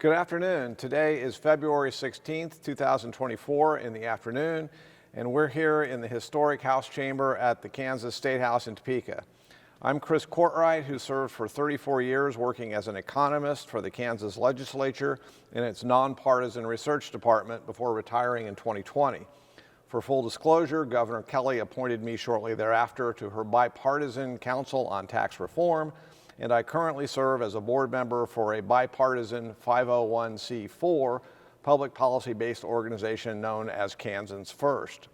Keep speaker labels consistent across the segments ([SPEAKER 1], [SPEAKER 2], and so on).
[SPEAKER 1] Good afternoon. Today is February 16th, 2024 in the afternoon, and we're here in the historic House chamber at the Kansas State House in Topeka. I'm Chris Courtwright, who served for 34 years working as an economist for the Kansas Legislature in its nonpartisan research department before retiring in 2020. For full disclosure, Governor Kelly appointed me shortly thereafter to her bipartisan Council on Tax Reform, and I currently serve as a board member for a bipartisan 501c4 public policy-based organization known as Kansans First.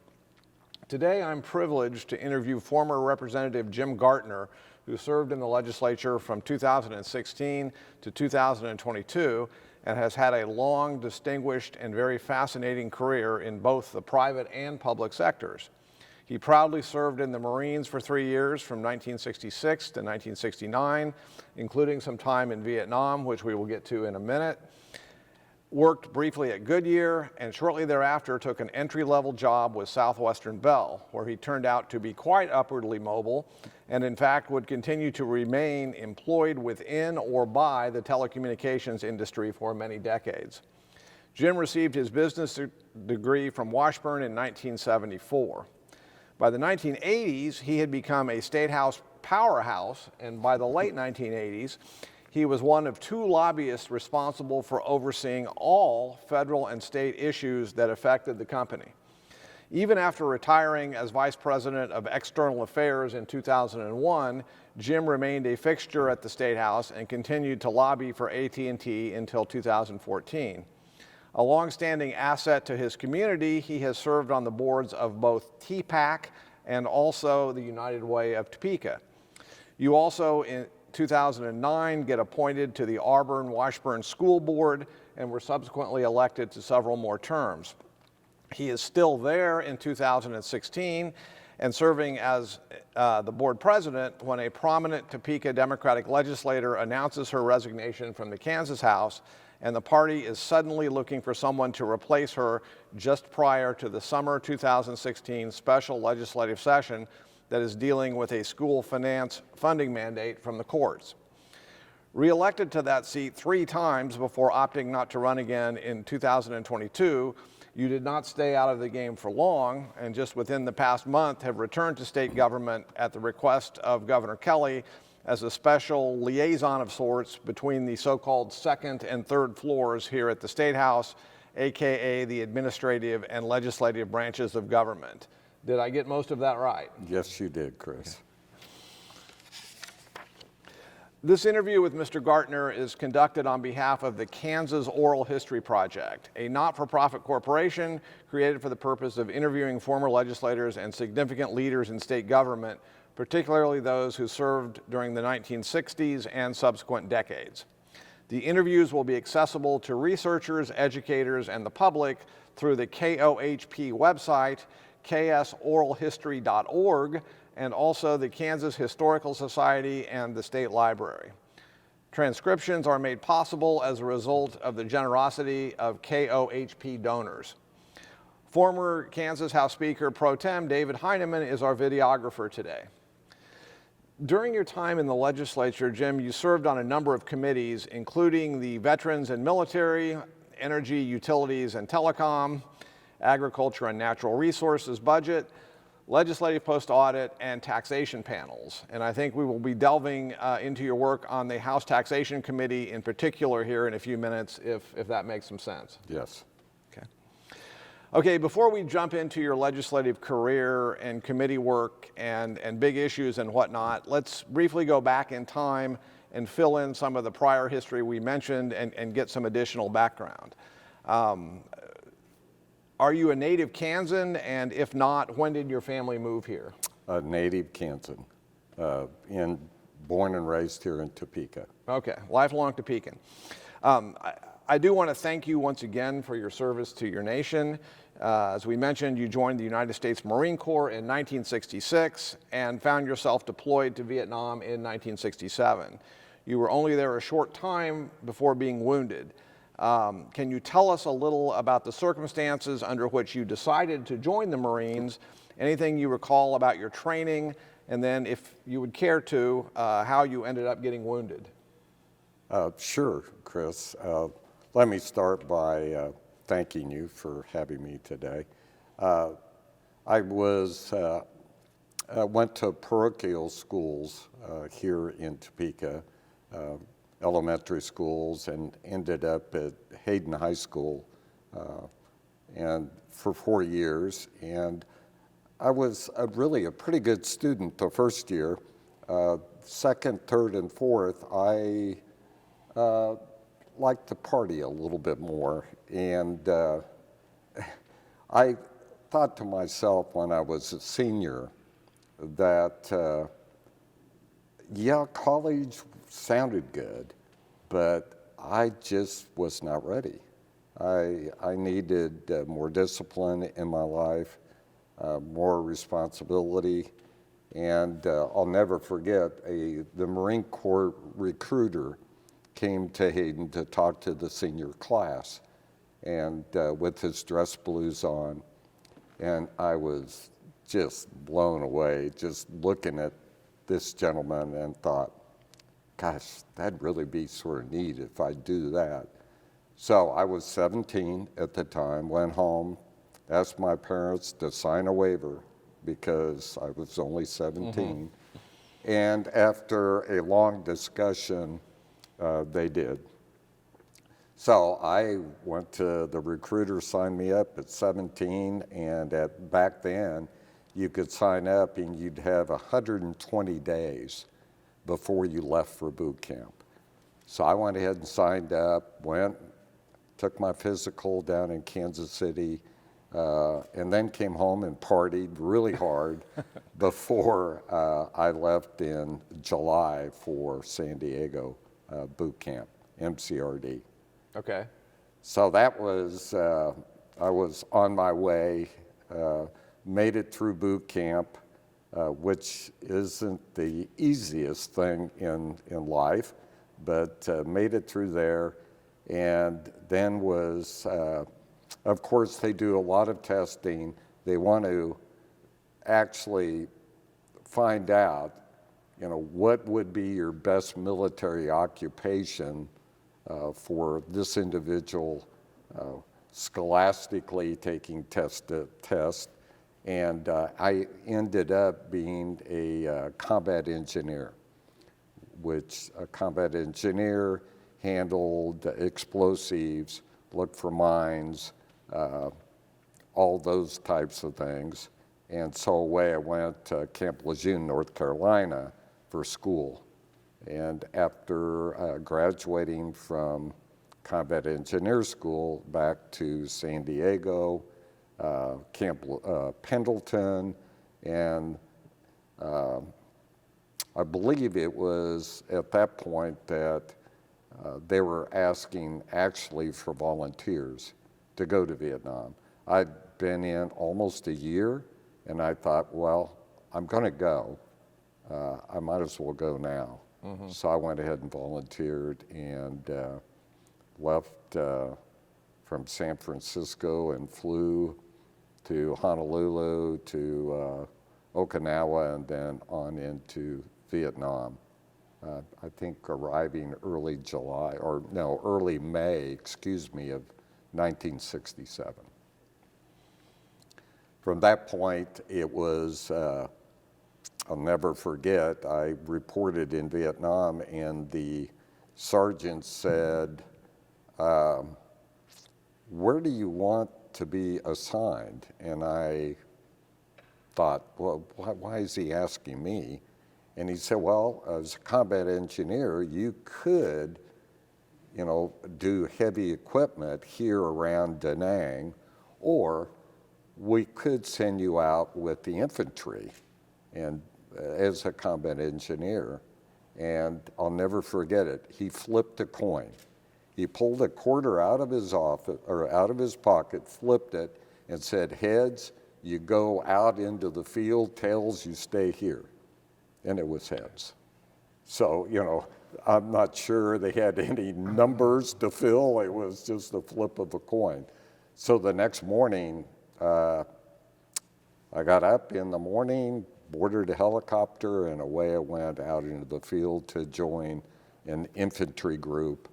[SPEAKER 1] Today, I'm privileged to interview former Representative Jim Gartner, who served in the legislature from 2016 to 2022 and has had a long, distinguished, and very fascinating career in both the private and public sectors. He proudly served in the Marines for 3 years from 1966 to 1969, including some time in Vietnam, which we will get to in a minute. Worked briefly at Goodyear, and shortly thereafter took an entry-level job with Southwestern Bell, where he turned out to be quite upwardly mobile, and in fact would continue to remain employed within or by the telecommunications industry for many decades. Jim received his business degree from Washburn in 1974. By the 1980s, he had become a State House powerhouse, and by the late 1980s, he was one of 2 lobbyists responsible for overseeing all federal and state issues that affected the company. Even after retiring as Vice President of External Affairs in 2001, Jim remained a fixture at the State House and continued to lobby for AT&T until 2014. A long-standing asset to his community, he has served on the boards of both TPAC and also the United Way of Topeka. You also, in 2009, get appointed to the Auburn-Washburn School Board and were subsequently elected to several more terms. He is still there in 2016 and serving as the board president when a prominent Topeka Democratic legislator announces her resignation from the Kansas House, and the party is suddenly looking for someone to replace her just prior to the summer 2016 special legislative session that is dealing with a school finance funding mandate from the courts. Re-elected to that seat 3 times before opting not to run again in 2022, you did not stay out of the game for long, and just within the past month have returned to state government at the request of Governor Kelly as a special liaison of sorts between the so-called second and third floors here at the State House, aka the administrative and legislative branches of government. Did I get most of that right?
[SPEAKER 2] Yes, you did, Chris.
[SPEAKER 1] This interview with Mr. Gartner is conducted on behalf of the Kansas Oral History Project, a not-for-profit corporation created for the purpose of interviewing former legislators and significant leaders in state government, particularly those who served during the 1960s and subsequent decades. The interviews will be accessible to researchers, educators, and the public through the KOHP website, ksoralhistory.org, and also the Kansas Historical Society and the State Library. Transcriptions are made possible as a result of the generosity of KOHP donors. Former Kansas House Speaker Pro Tem David Heineman is our videographer today. During your time in the legislature, Jim, you served on a number of committees, including the Veterans and Military, Energy, Utilities and Telecom, Agriculture and Natural Resources Budget, Legislative Post-Audit, and Taxation panels. And I think we will be delving into your work on the House Taxation Committee in particular here in a few minutes, if that makes some sense.
[SPEAKER 2] Yes.
[SPEAKER 1] Okay, before we jump into your legislative career and committee work and big issues and whatnot, let's briefly go back in time and fill in some of the prior history we mentioned and get some additional background. Are you a native Kansan, and if not, when did your family move here?
[SPEAKER 2] A native Kansan, born and raised here in Topeka.
[SPEAKER 1] Okay, lifelong Topekan. I do want to thank you once again for your service to your nation. As we mentioned, you joined the United States Marine Corps in 1966 and found yourself deployed to Vietnam in 1967. You were only there a short time before being wounded. Can you tell us a little about the circumstances under which you decided to join the Marines, anything you recall about your training, and then if you would care to, how you ended up getting wounded?
[SPEAKER 2] Sure, Chris. Let me start by thanking you for having me today. I went to parochial schools here in Topeka, elementary schools, and ended up at Hayden High School and for 4 years. And I was really a pretty good student the first year. Second, third, and fourth, I liked to party a little bit more. And I thought to myself when I was a senior that, yeah, college sounded good, but I just was not ready. I needed more discipline in my life, more responsibility, and I'll never forget the Marine Corps recruiter came to Hayden to talk to the senior class, and with his dress blues on, and I was just blown away just looking at this gentleman and thought, gosh, that'd really be sort of neat if I do that. So I was 17 at the time, went home, asked my parents to sign a waiver because I was only 17. And after a long discussion, they did. So I went to the recruiter, signed me up at 17, and back then, you could sign up and you'd have 120 days before you left for boot camp. So I went ahead and signed up, took my physical down in Kansas City, and then came home and partied really hard before I left in July for San Diego boot camp, MCRD.
[SPEAKER 1] Okay.
[SPEAKER 2] So that was, I was on my way, made it through boot camp, which isn't the easiest thing in life, but made it through there, and then was, of course, they do a lot of testing. They want to actually find out, what would be your best military occupation for this individual, scholastically taking test, and I ended up being a combat engineer, which a combat engineer handled explosives, looked for mines, all those types of things. And so away I went to Camp Lejeune, North Carolina for school. And after graduating from combat engineer school, back to San Diego, Camp Pendleton, and I believe it was at that point that they were asking actually for volunteers to go to Vietnam. I'd been in almost a year, and I thought, well, I'm going to go. I might as well go now. So I went ahead and volunteered and left from San Francisco and flew to Honolulu, to Okinawa, and then on into Vietnam. I think arriving early May, of 1967. From that point, it was, I'll never forget, I reported in Vietnam and the sergeant said, where do you want to be assigned? And I thought, well, why is he asking me? And he said, well, as a combat engineer, you could, do heavy equipment here around Da Nang, or we could send you out with the infantry and as a combat engineer. And I'll never forget it. He flipped a coin. He pulled a quarter out of his pocket, flipped it, and said, heads, you go out into the field, tails, you stay here. And it was heads. So, I'm not sure they had any numbers to fill. It was just a flip of a coin. So the next morning, I got up in the morning, boarded a helicopter, and away I went out into the field to join an infantry group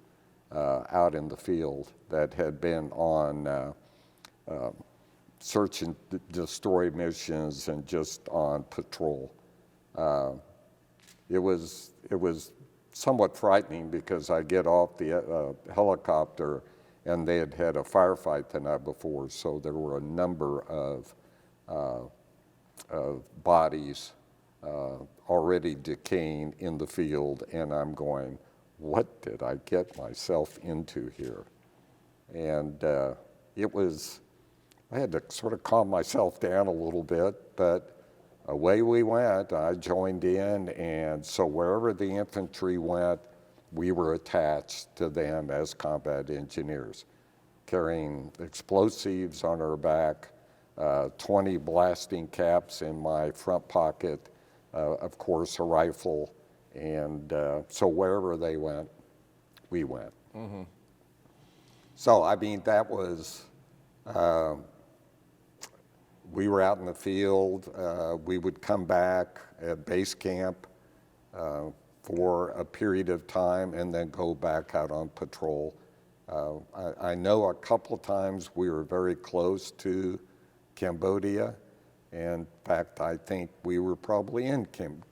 [SPEAKER 2] out in the field that had been on search and destroy missions and just on patrol. It was somewhat frightening because I get off the helicopter and they had had a firefight the night before, so there were a number of bodies already decaying in the field, and I'm going, what did I get myself into here? And I had to sort of calm myself down a little bit, but away we went. I joined in, and so wherever the infantry went, we were attached to them as combat engineers, carrying explosives on our back, 20 blasting caps in my front pocket, of course, a rifle, and so wherever they went, we went. Mm-hmm. So, I mean, that was, we were out in the field. We would come back at base camp for a period of time and then go back out on patrol. I know a couple of times we were very close to Cambodia. In fact, I think we were probably in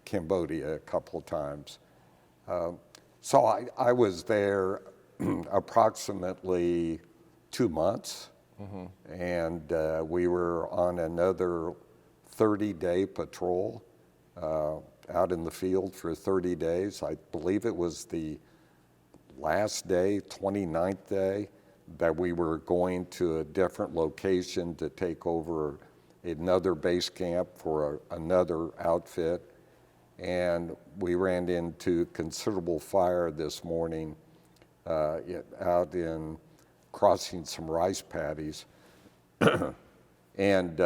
[SPEAKER 2] Cambodia a couple of times. So I was there approximately 2 months, and we were on another 30-day patrol out in the field for 30 days. I believe it was the last day, 29th day, that we were going to a different location to take over another base camp for another outfit. And we ran into considerable fire this morning out in crossing some rice paddies. And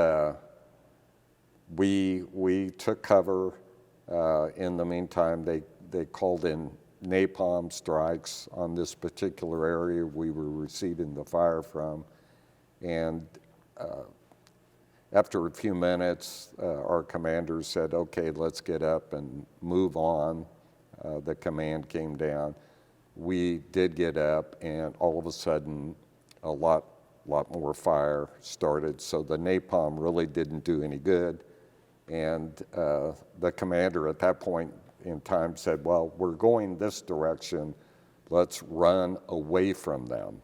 [SPEAKER 2] we took cover. In the meantime, they called in napalm strikes on this particular area we were receiving the fire from. And after a few minutes, our commander said, okay, let's get up and move on. The command came down. We did get up, and all of a sudden, a lot more fire started. So the napalm really didn't do any good. And the commander at that point in time said, well, we're going this direction. Let's run away from them.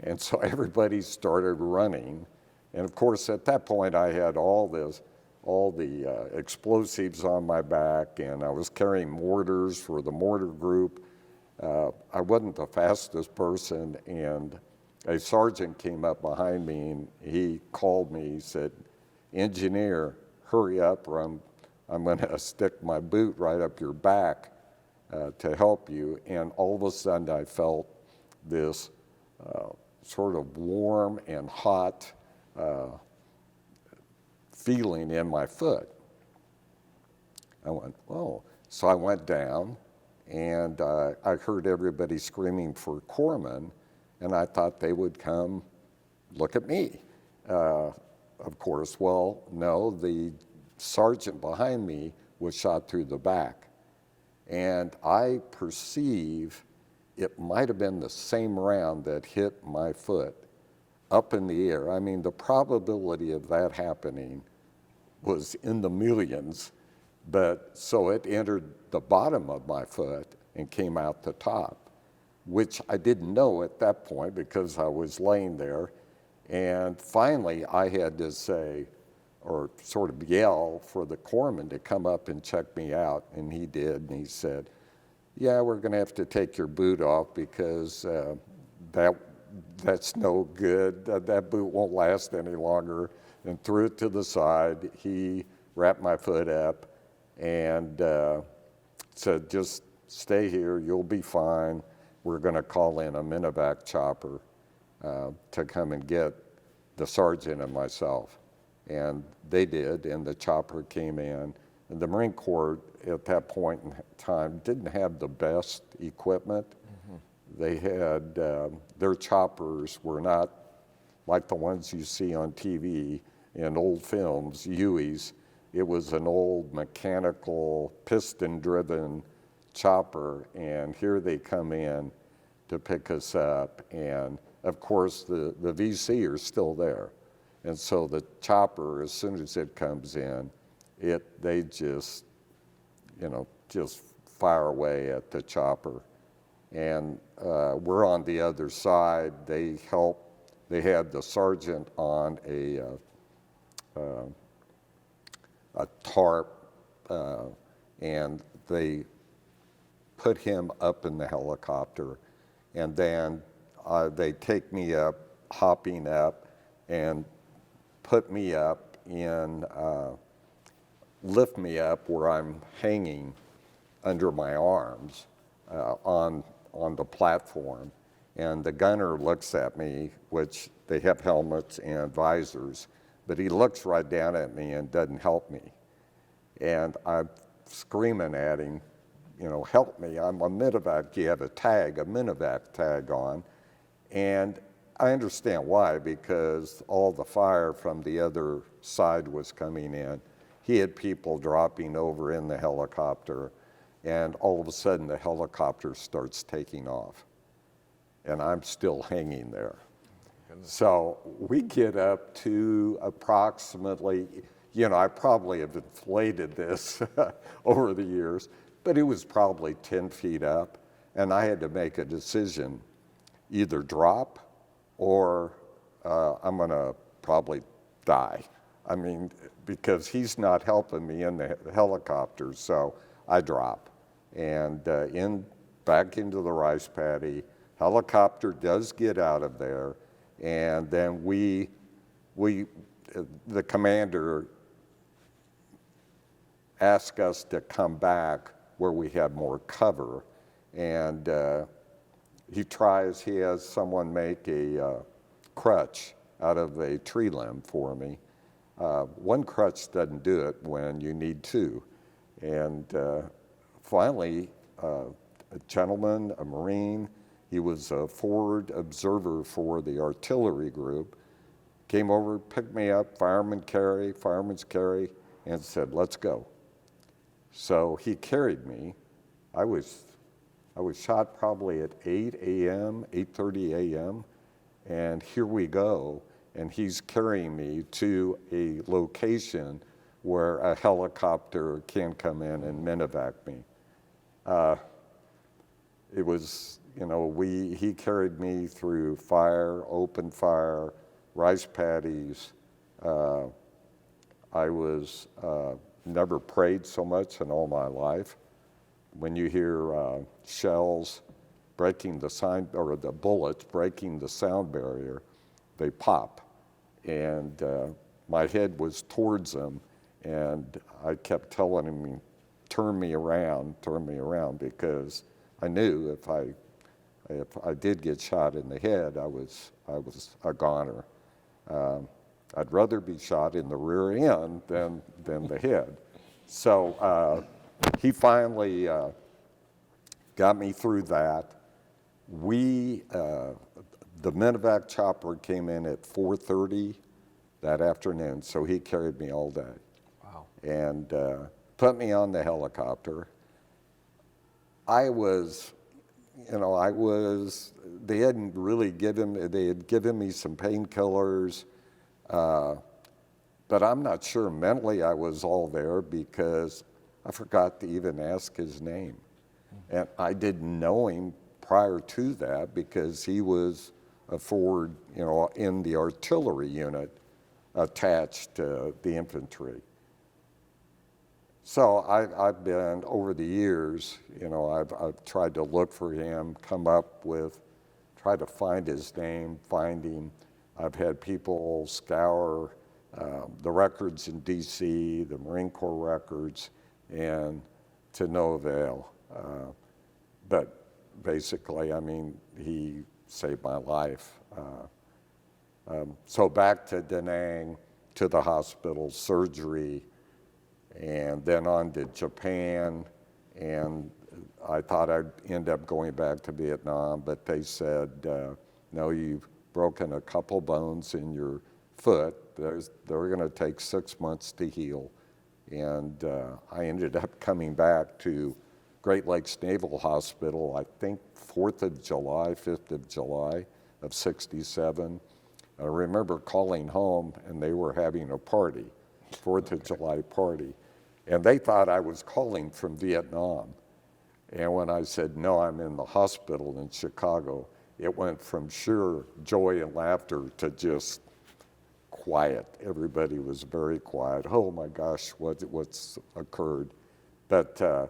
[SPEAKER 2] And so everybody started running. And of course, at that point, I had all the explosives on my back, and I was carrying mortars for the mortar group. I wasn't the fastest person, and a sergeant came up behind me, and he called me. He said, engineer, hurry up, or I'm going to stick my boot right up your back to help you. And all of a sudden, I felt this sort of warm and hot feeling in my foot. I went, oh. So I went down, and I heard everybody screaming for corpsmen, and I thought they would come look at me. Of course, well, no, the sergeant behind me was shot through the back. And I perceive it might have been the same round that hit my foot up in the air. I mean, the probability of that happening was in the millions, but so it entered the bottom of my foot and came out the top, which I didn't know at that point because I was laying there. And finally, I had to say, or sort of yell for the corpsman to come up and check me out, and he did, and he said, yeah, we're going to have to take your boot off because that's no good. That boot won't last any longer. And threw it to the side. He wrapped my foot up and said, just stay here, you'll be fine. We're going to call in a Minivac chopper to come and get the sergeant and myself. And they did, and the chopper came in. And the Marine Corps at that point in time didn't have the best equipment. Mm-hmm. They had, their choppers were not like the ones you see on TV in old films, Hueys. It was an old mechanical piston-driven chopper, and here they come in to pick us up. And of course, the VC are still there. And so the chopper, as soon as it comes in, they just, just fire away at the chopper. And we're on the other side. They had the sergeant on a tarp, and they put him up in the helicopter, and then they take me up, hopping up, and put me up lift me up where I'm hanging under my arms on the platform. And the gunner looks at me, which they have helmets and visors, but he looks right down at me and doesn't help me. And I'm screaming at him, help me, I'm a medevac, you have a medevac tag on. And I understand why, because all the fire from the other side was coming in. He had people dropping over in the helicopter, and all of a sudden the helicopter starts taking off. And I'm still hanging there. So we get up to approximately, I probably have inflated this over the years, but it was probably 10 feet up, and I had to make a decision, either drop or I'm gonna probably die. I mean, because he's not helping me in the helicopter, so I drop. And back into the rice paddy. Helicopter does get out of there, and then the commander asked us to come back where we had more cover, and he has someone make a crutch out of a tree limb for me. One crutch doesn't do it when you need two. And finally, a gentleman, a Marine, he was a forward observer for the artillery group, came over, picked me up, fireman's carry, and said, let's go. So he carried me. I was shot probably at 8 a.m., 8:30 a.m., and here we go. And he's carrying me to a location where a helicopter can come in and medevac me. It was, he carried me through fire, open fire, rice paddies. I was never prayed so much in all my life. When you hear shells breaking the bullets breaking the sound barrier, they pop. And my head was towards them, and I kept telling him, turn me around, because I knew if I did get shot in the head, I was a goner. I'd rather be shot in the rear end than the head. So he finally got me through that. The medevac chopper came in at 4:30 that afternoon, so he carried me all day.
[SPEAKER 1] Wow. And
[SPEAKER 2] Put me on the helicopter. They had given me some painkillers, but I'm not sure mentally I was all there because I forgot to even ask his name. And I didn't know him prior to that because he was a forward, in the artillery unit attached to the infantry. So I've been, over the years, I've tried to look for him, try to find his name, find him. I've had people scour the records in DC, the Marine Corps records, and to no avail. But basically, he saved my life. So back to Da Nang, to the hospital, surgery, and then on to Japan. And I thought I'd end up going back to Vietnam, but they said, no, you've broken a couple bones in your foot. They're gonna take 6 months to heal. And I ended up coming back to Great Lakes Naval Hospital, I think 4th of July, 5th of July of '67. I remember calling home and they were having a party, 4th of July party. And they thought I was calling from Vietnam. And when I said, no, I'm in the hospital in Chicago, it went from sheer joy and laughter to just quiet. Everybody was very quiet. Oh my gosh, what's occurred? But I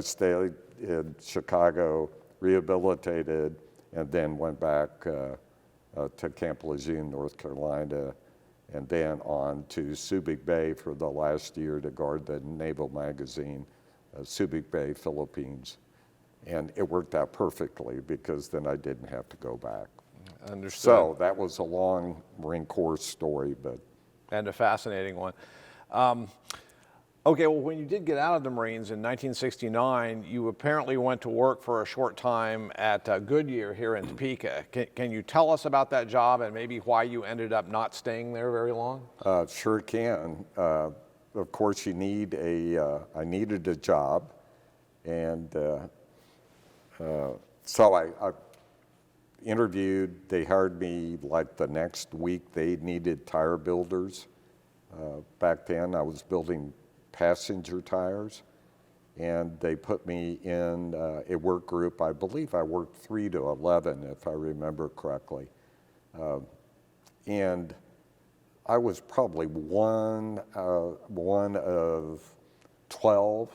[SPEAKER 2] stayed in Chicago, rehabilitated, and then went back to Camp Lejeune, North Carolina, and then on to Subic Bay for the last year to guard the naval magazine, Subic Bay, Philippines. And it worked out perfectly because then I didn't have to go back.
[SPEAKER 1] Understood.
[SPEAKER 2] So that was a long Marine Corps story, but.
[SPEAKER 1] And a fascinating one. Okay, well, when you did get out of the Marines in 1969, you apparently went to work for a short time at Goodyear here in Topeka. Can you tell us about that job and maybe why you ended up not staying there very long?
[SPEAKER 2] Sure can. Of course, I needed a job, and so I interviewed. They hired me like the next week. They needed tire builders. Back then, I was building passenger tires, and they put me in a work group. I believe I worked 3 to 11, if I remember correctly. And I was probably one of 12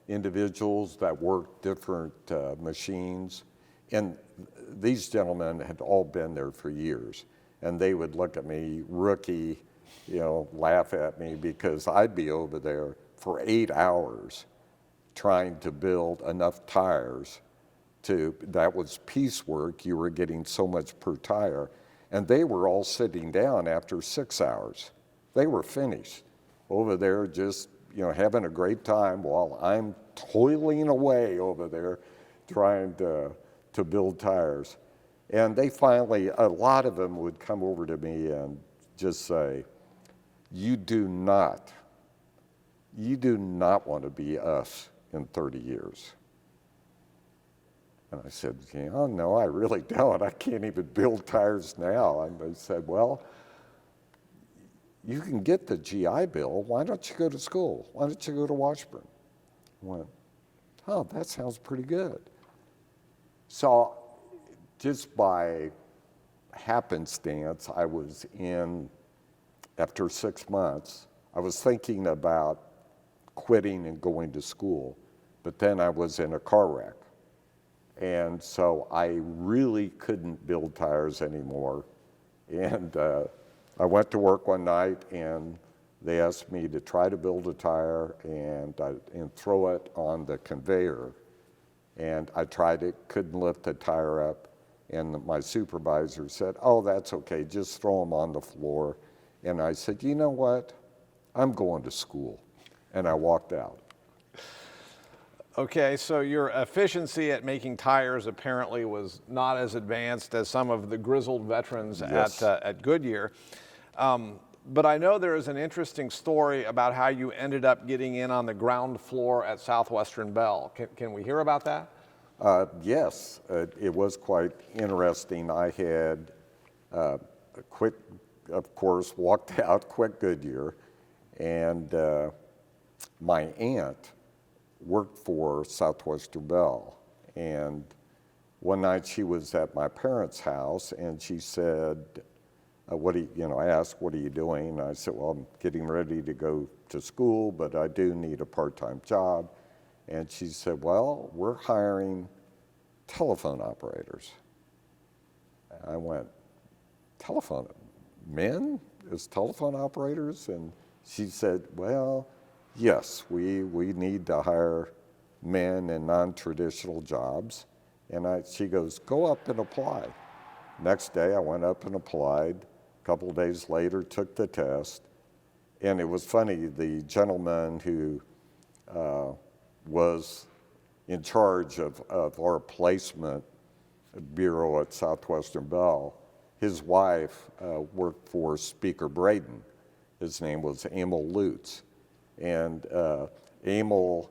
[SPEAKER 2] individuals that worked different machines. And these gentlemen had all been there for years. And they would look at me, rookie, laugh at me because I'd be over there for 8 hours trying to build enough tires that was piecework. You were getting so much per tire. And they were all sitting down after 6 hours. They were finished over there just, having a great time while I'm toiling away over there trying to build tires. And they finally, a lot of them would come over to me and just say, you do not want to be us in 30 years. And I said, oh, no, I really don't. I can't even build tires now. And they said, well, you can get the GI Bill. Why don't you go to school? Why don't you go to Washburn? I went, oh, that sounds pretty good. So just by happenstance, I was after 6 months, I was thinking about quitting and going to school, but then I was in a car wreck. And so I really couldn't build tires anymore. And I went to work one night and they asked me to try to build a tire and throw it on the conveyor. And I tried it, couldn't lift the tire up. And my supervisor said, oh, that's okay, just throw them on the floor. And I said, you know what? I'm going to school. And I walked out.
[SPEAKER 1] Okay, so your efficiency at making tires apparently was not as advanced as some of the grizzled veterans at Goodyear. But I know there is an interesting story about how you ended up getting in on the ground floor at Southwestern Bell. Can we hear about that?
[SPEAKER 2] Yes, it was quite interesting. I had quit, of course, walked out, quit Goodyear, and my aunt worked for Southwestern Bell. And one night she was at my parents' house and she said, I asked, what are you doing? And I said, well, I'm getting ready to go to school, but I do need a part-time job. And she said, well, we're hiring telephone operators. I went, telephone, men as telephone operators? And she said, well, yes, we need to hire men in non-traditional jobs. And she goes, go up and apply. Next day I went up and applied. A couple of days later, took the test. And it was funny, the gentleman who was in charge of our placement bureau at Southwestern Bell, his wife worked for Speaker Braden. His name was Emil Lutz. And Emil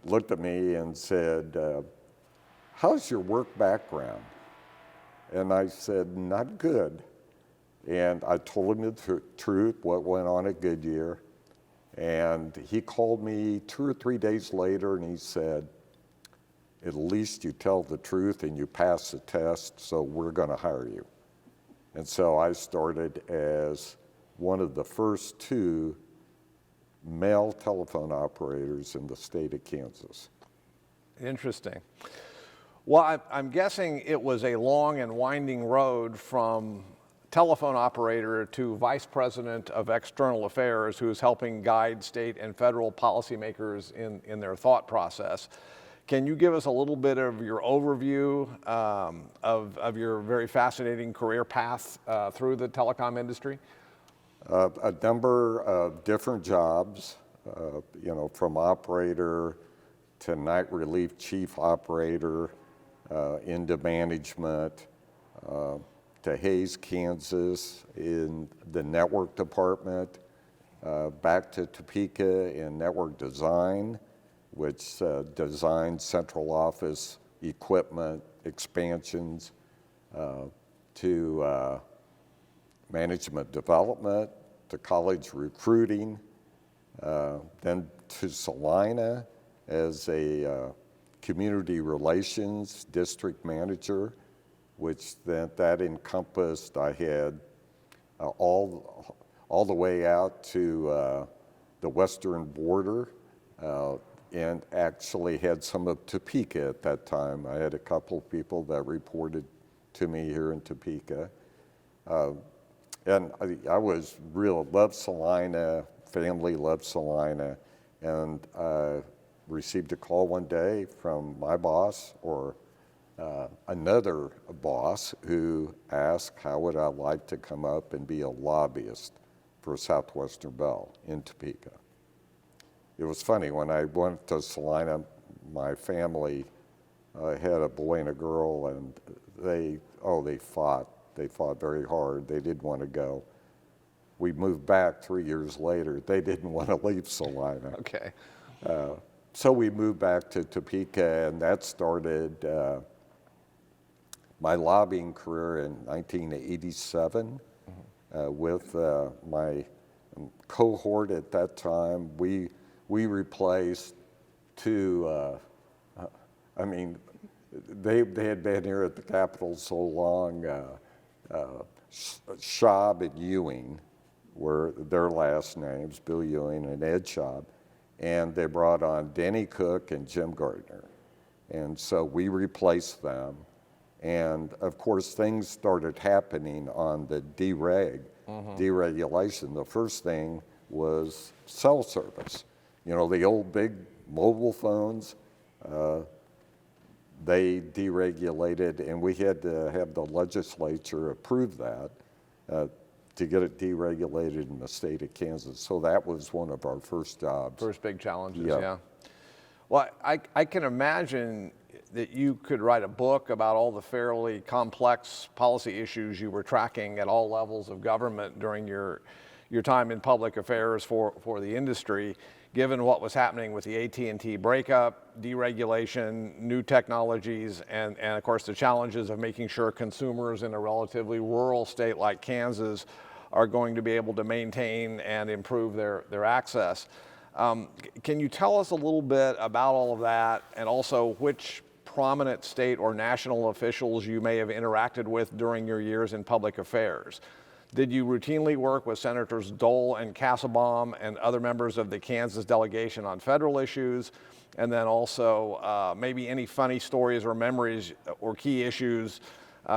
[SPEAKER 2] looked at me and said, how's your work background? And I said, not good. And I told him the truth, what went on at Goodyear. And he called me 2 or 3 days later and he said, at least you tell the truth and you pass the test, so we're going to hire you. And so I started as one of the first 2 male telephone operators in the state of Kansas.
[SPEAKER 1] Interesting. Well, I'm guessing it was a long and winding road from telephone operator to vice president of external affairs, who's helping guide state and federal policymakers in their thought process. Can you give us a little bit of your overview of your very fascinating career path through the telecom industry?
[SPEAKER 2] A number of different jobs, from operator to night relief chief operator, into management, to Hays, Kansas in the network department, back to Topeka in network design, which designed central office equipment expansions, to management development, to college recruiting, then to Salina as a community relations district manager, which that encompassed, I had all the way out to the western border, and actually had some of Topeka at that time. I had a couple of people that reported to me here in Topeka. And I was loved Salina, family loved Salina, and received a call one day from my boss or another boss who asked how would I like to come up and be a lobbyist for Southwestern Bell in Topeka. It was funny, when I went to Salina, my family had a boy and a girl, and they fought. They fought very hard. They didn't want to go. We moved back 3 years later. They didn't want to leave Salina.
[SPEAKER 1] Okay.
[SPEAKER 2] So we moved back to Topeka, and that started my lobbying career in 1987 with my cohort at that time. We replaced 2, they had been here at the Capitol so long. Schaub and Ewing were their last names, Bill Ewing and Ed Schaub. And they brought on Denny Koch and Jim Gartner. And so we replaced them. And of course, things started happening on the deregulation. The first thing was cell service. The old big mobile phones, they deregulated, and we had to have the legislature approve that to get it deregulated in the state of Kansas. So that was one of our first jobs.
[SPEAKER 1] First big challenges, yeah. Well, I can imagine that you could write a book about all the fairly complex policy issues you were tracking at all levels of government during your time in public affairs for the industry, given what was happening with the AT&T breakup, deregulation, new technologies, and of course the challenges of making sure consumers in a relatively rural state like Kansas are going to be able to maintain and improve their access. Can you tell us a little bit about all of that, and also which prominent state or national officials you may have interacted with during your years in public affairs? Did you routinely work with Senators Dole and Castlebaum and other members of the Kansas delegation on federal issues? And then also maybe any funny stories or memories or key issues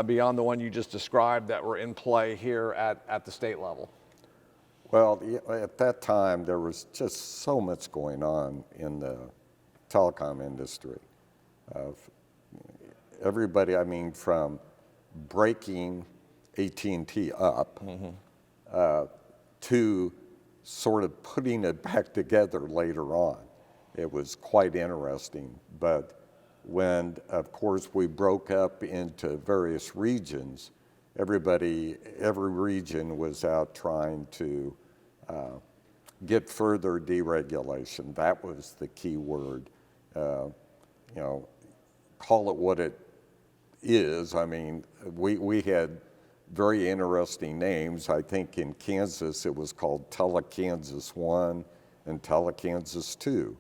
[SPEAKER 1] beyond the one you just described that were in play here at the state level?
[SPEAKER 2] Well, at that time, there was just so much going on in the telecom industry. Everybody, from breaking AT&T up to sort of putting it back together later on. It was quite interesting. But when, of course, we broke up into various regions, every region was out trying to get further deregulation. That was the key word. You know, call it what it is. I mean, we had very interesting names. I think in Kansas it was called Tele-Kansas 1 and Tele-Kansas 2,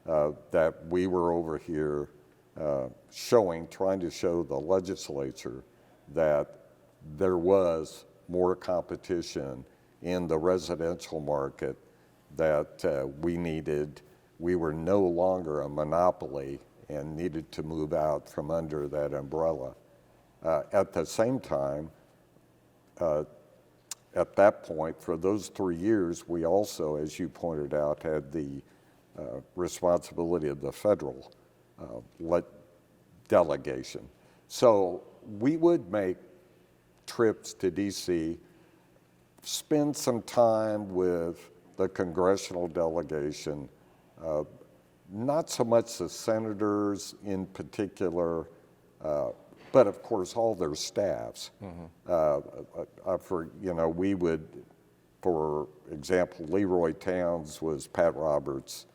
[SPEAKER 2] that we were over here trying to show the legislature that there was more competition in the residential market, that we were no longer a monopoly and needed to move out from under that umbrella. At the same time, at that point, for those 3 years, we also, as you pointed out, had the responsibility of the federal delegation. So we would make trips to DC, spend some time with the congressional delegation, not so much the senators in particular, but of course all their staffs. We would, for example, Leroy Towns was Pat Roberts'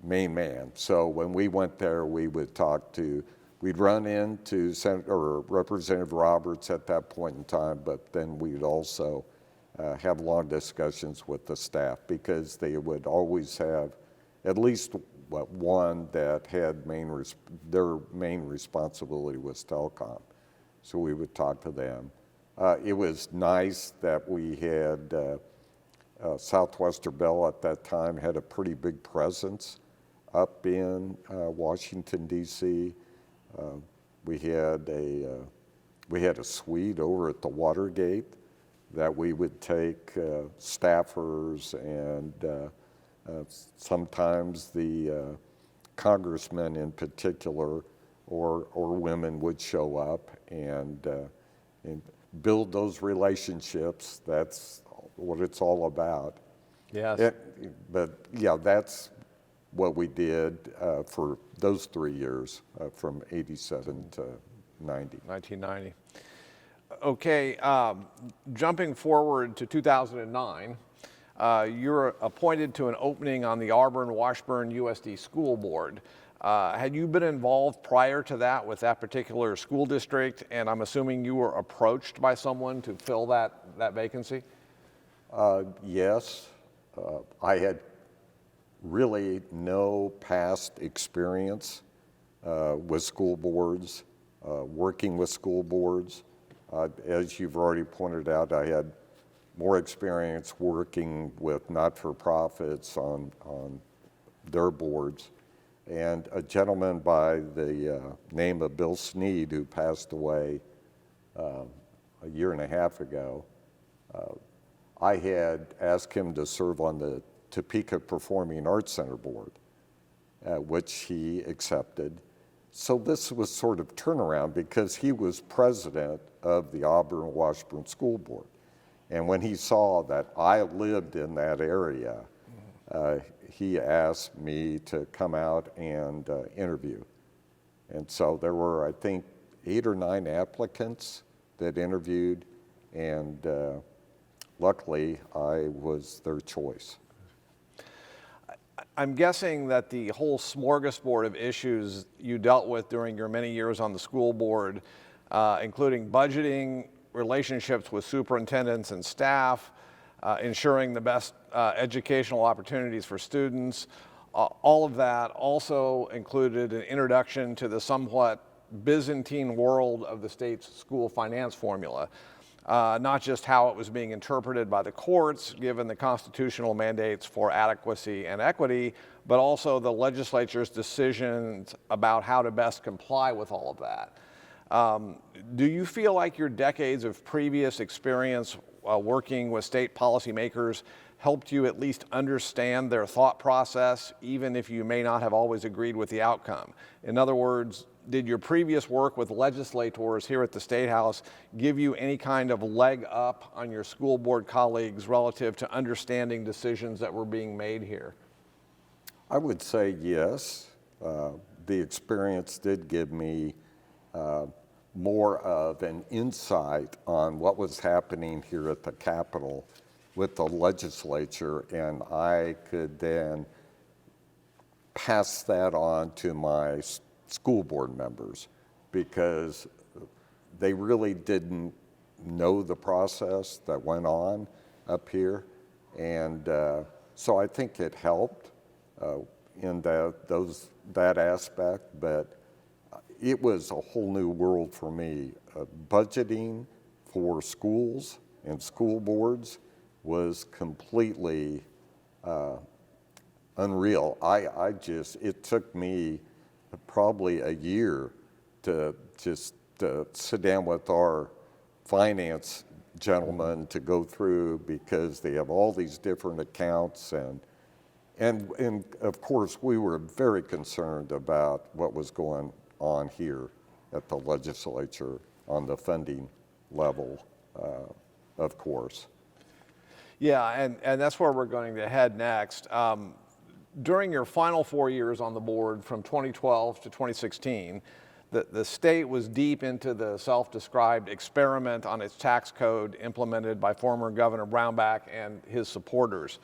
[SPEAKER 2] main man. So when we went there, we'd run into Representative Roberts at that point in time, but then we'd also have long discussions with the staff, because they would always have at least one that had their main responsibility was telecom. So we would talk to them. It was nice that we had Southwestern Bell at that time had a pretty big presence up in Washington, D.C. We had a suite over at the Watergate that we would take staffers and sometimes the congressmen in particular or women would show up and build those relationships. That's what it's all about.
[SPEAKER 1] Yes.
[SPEAKER 2] But yeah, that's what we did for those 3 years, from 87 to 90.
[SPEAKER 1] 1990. Okay, jumping forward to 2009, you're appointed to an opening on the Auburn-Washburn USD School Board. Had you been involved prior to that with that particular school district? And I'm assuming you were approached by someone to fill that vacancy?
[SPEAKER 2] Yes. I had really no past experience with school boards, working with school boards. As you've already pointed out, I had more experience working with not-for-profits on their boards. And a gentleman by the name of Bill Sneed, who passed away a year and a half ago, I had asked him to serve on the Topeka Performing Arts Center board, which he accepted. So this was sort of turnaround, because he was president of the Auburn-Washburn School Board. And when he saw that I lived in that area, he asked me to come out and interview. And so there were, I think, 8 or 9 applicants that interviewed, and luckily I was their choice.
[SPEAKER 1] I'm guessing that the whole smorgasbord of issues you dealt with during your many years on the school board, including budgeting, relationships with superintendents and staff, ensuring the best educational opportunities for students, all of that also included an introduction to the somewhat Byzantine world of the state's school finance formula. Not just how it was being interpreted by the courts, given the constitutional mandates for adequacy and equity, but also the legislature's decisions about how to best comply with all of that. Do you feel like your decades of previous experience working with state policymakers helped you at least understand their thought process, even if you may not have always agreed with the outcome? In other words, did your previous work with legislators here at the State House give you any kind of leg up on your school board colleagues relative to understanding decisions that were being made here?
[SPEAKER 2] I would say yes. The experience did give me more of an insight on what was happening here at the Capitol with the legislature, and I could then pass that on to my school board members, because they really didn't know the process that went on up here. And so I think it helped in that aspect, but it was a whole new world for me. Budgeting for schools and school boards was completely unreal. It took me probably a year to just sit down with our finance gentlemen to go through, because they have all these different accounts, and of course we were very concerned about what was going on here at the legislature on the funding level, of course.
[SPEAKER 1] Yeah, and that's where we're going to head next. During your final 4 years on the board, from 2012 to 2016, the state was deep into the self-described experiment on its tax code implemented by former Governor Brownback and his supporters.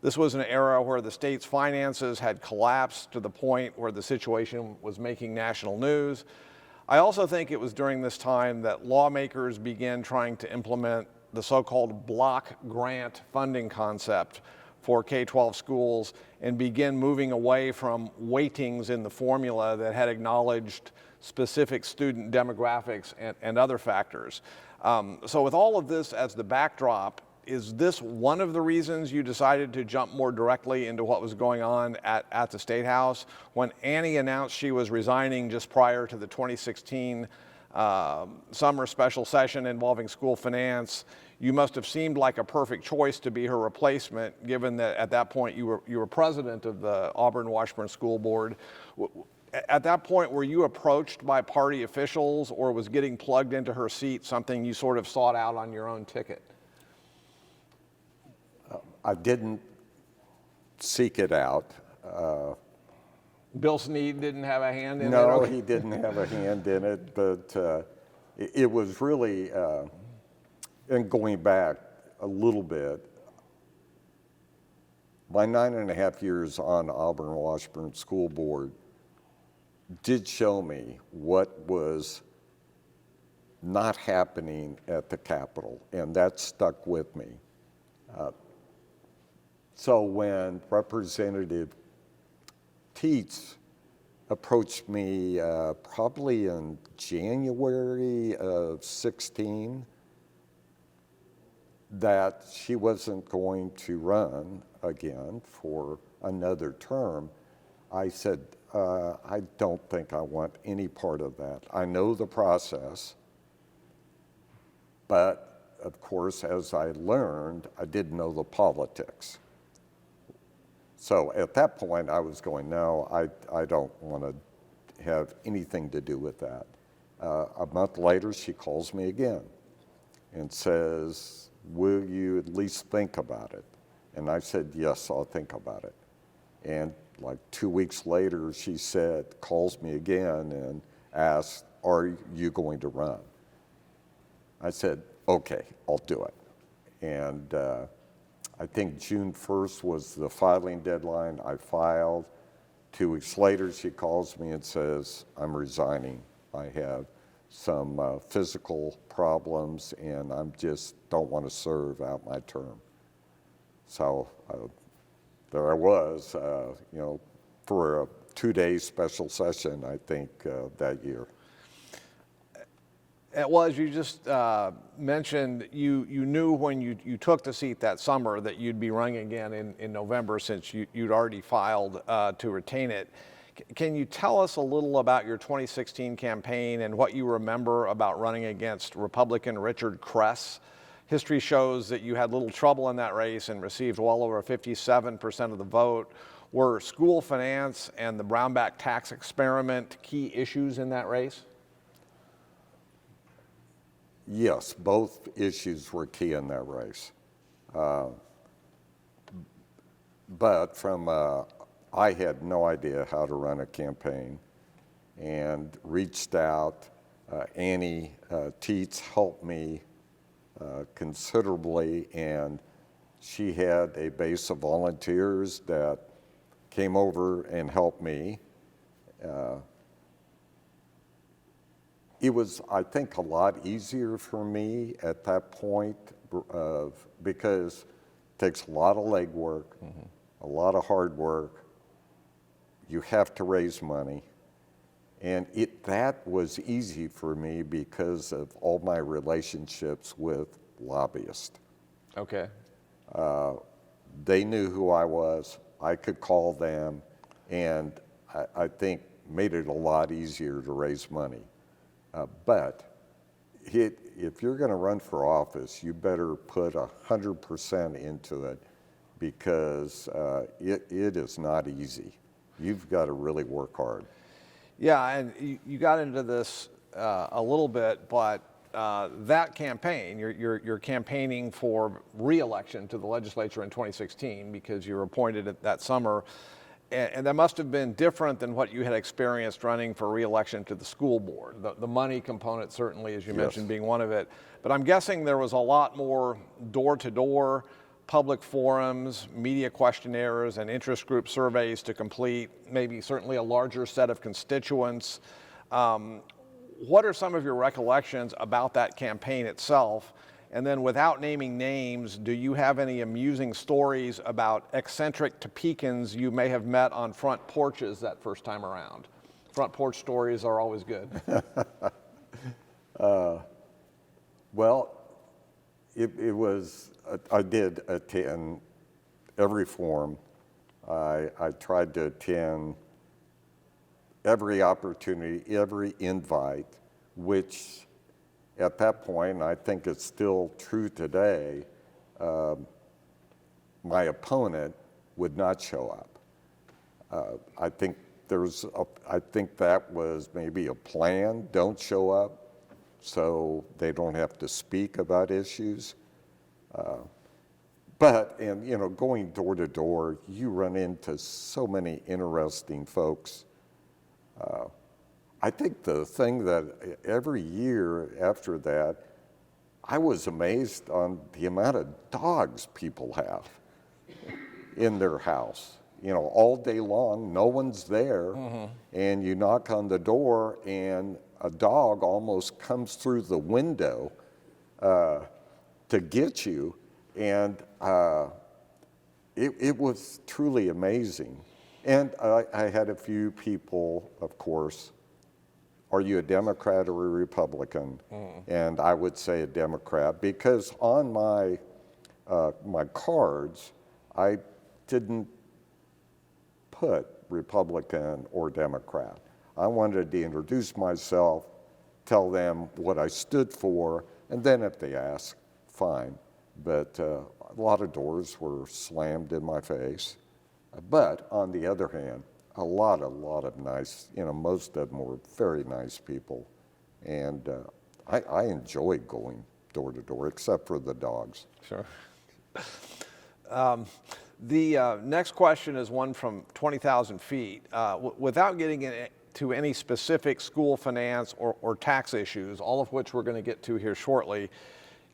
[SPEAKER 1] This was an era where the state's finances had collapsed to the point where the situation was making national news. I also think it was during this time that lawmakers began trying to implement the so-called block grant funding concept for K-12 schools and begin moving away from weightings in the formula that had acknowledged specific student demographics and other factors. So with all of this as the backdrop, is this one of the reasons you decided to jump more directly into what was going on at the State House? When Annie announced she was resigning just prior to the 2016 summer special session involving school finance, you must have seemed like a perfect choice to be her replacement, given that at that point you were president of the Auburn-Washburn School Board. At that point, were you approached by party officials, or was getting plugged into her seat something you sort of sought out on your own ticket?
[SPEAKER 2] I didn't seek it out.
[SPEAKER 1] Bill Snead didn't have a hand in it?
[SPEAKER 2] No, he didn't have a hand in it, but it was really, and going back a little bit, my 9.5 years on Auburn-Washburn School Board did show me what was not happening at the Capitol, and that stuck with me. So when Representative Tietze approached me probably in January of 16, that she wasn't going to run again for another term, I said, I don't think I want any part of that. I know the process, but of course, as I learned, I didn't know the politics. So at that point, I was going, no, I don't want to have anything to do with that. A month later, she calls me again and says, will you at least think about it? And I said, yes, I'll think about it. And like 2 weeks later, she calls me again and asks, are you going to run? I said, okay, I'll do it. And I think June 1st was the filing deadline. I filed. 2 weeks later, she calls me and says, I'm resigning. I have some physical problems, and I just don't want to serve out my term. So there I was, for a 2-day special session, I think, that year.
[SPEAKER 1] It was, you just mentioned you knew when you took the seat that summer that you'd be running again in November, since you'd already filed to retain it. Can you tell us a little about your 2016 campaign and what you remember about running against Republican Richard Kress? History shows that you had little trouble in that race and received well over 57% of the vote. Were school finance and the Brownback Tax Experiment key issues in that race?
[SPEAKER 2] Yes, both issues were key in that race. But I had no idea how to run a campaign, and reached out. Annie Tietze helped me considerably, and She had a base of volunteers that came over and helped me. It was, I think, a lot easier for me at that point because it takes a lot of legwork, a lot of hard work. You have to raise money. And that was easy for me because of all my relationships with lobbyists.
[SPEAKER 1] Okay.
[SPEAKER 2] They knew who I was. I could call them, and I think made it a lot easier to raise money. But if you're going to run for office, you better put 100% into it because it is not easy. You've got to really work hard.
[SPEAKER 1] Yeah, and you got into this a little bit, but that campaign, you're campaigning for re-election to the legislature in 2016 because you were appointed that summer. And that must have been different than what you had experienced running for re-election to the school board. The money component certainly, as you mentioned, being one of it. But I'm guessing there was a lot more door-to-door public forums, media questionnaires, and interest group surveys to complete, maybe certainly a larger set of constituents. What are some of your recollections about that campaign itself? And then without naming names, do you have any amusing stories about eccentric Topekans you may have met on front porches that first time around? Front porch stories are always good.
[SPEAKER 2] Well, it was, I did attend every forum. I tried to attend every opportunity, every invite, which at that point, and I think it's still true today, my opponent would not show up. I think that was maybe a plan. Don't show up so they don't have to speak about issues. But going door to door, you run into so many interesting folks. I think the thing that every year after that, I was amazed on the amount of dogs people have in their house. All day long, no one's there, and you knock on the door, and a dog almost comes through the window to get you, and it was truly amazing. And I had a few people, of course, are you a Democrat or a Republican? And I would say a Democrat because on my cards, I didn't put Republican or Democrat. I wanted to introduce myself, tell them what I stood for, and then if they ask, fine. But a lot of doors were slammed in my face. But on the other hand, a lot of nice, most of them were very nice people. And I enjoyed going door to door, except for the dogs.
[SPEAKER 1] Sure. The next question is one from 20,000 feet. Without getting into any specific school finance or tax issues, all of which we're going to get to here shortly,